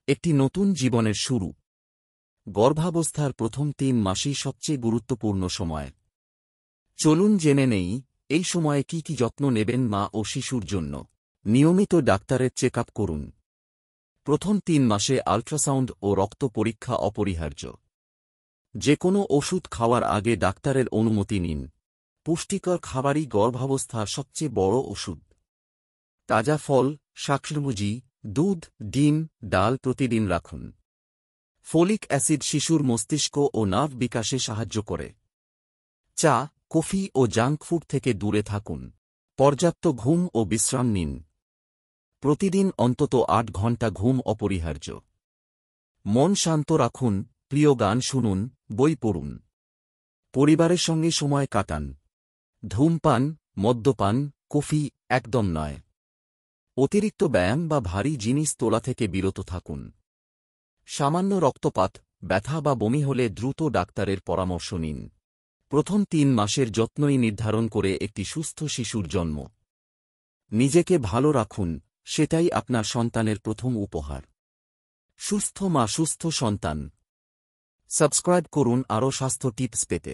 একটি নতুন জীবনের শুরু। গর্ভাবস্থার প্রথম ৩ মাসই সবচেয়ে গুরুত্বপূর্ণ সময়। চলুন জেনে নেই এই সময়ে কি কি যত্ন নেবেন মা ও শিশুর জন্য। নিয়মিত ডাক্তারের চেক আপ করুন। প্রথম ৩ মাসে আল্ট্রাসাউন্ড ও রক্ত পরীক্ষা অপরিহার্য। যে কোনো ওষুধ খাওয়ার আগে ডাক্তারের অনুমতি নিন। পুষ্টিকর খাবারই গর্ভাবস্থার সবচেয়ে বড় ওষুধ। তাজা ফল, শাকসবজি, দুধ, ডিম, ডাল প্রতিদিন রাখুন। ফোলিক অ্যাসিড শিশুর মস্তিষ্ক ও নার্ভ বিকাশে সাহায্য করে। চা, কফি ও জাঙ্ক ফুড থেকে দূরে থাকুন। পর্যাপ্ত ঘুম ও বিশ্রাম নিন। প্রতিদিন অন্তত ৮ ঘণ্টা ঘুম অপরিহার্য। মন শান্ত রাখুন, প্রিয় গান শুনুন, বই পড়ুন। পরিবারের সঙ্গে সময় কাটান। ধূমপান, মদ্যপান, কফি একদম নয়। অতিরিক্ত ব্যায়াম বা ভারী জিনিস তোলা থেকে বিরত থাকুন। সামান্য রক্তপাত, ব্যথা বা বমি হলে দ্রুত ডাক্তারের পরামর্শ নিন। প্রথম ৩ মাসের যত্নই নির্ধারণ করে একটি সুস্থ শিশুর জন্ম। নিজেকে ভালো রাখুন, সেটাই আপনার সন্তানের প্রথম উপহার। সুস্থ মা, সুস্থ সন্তান। সাবস্ক্রাইব করুন আরও স্বাস্থ্য টিপস পেতে।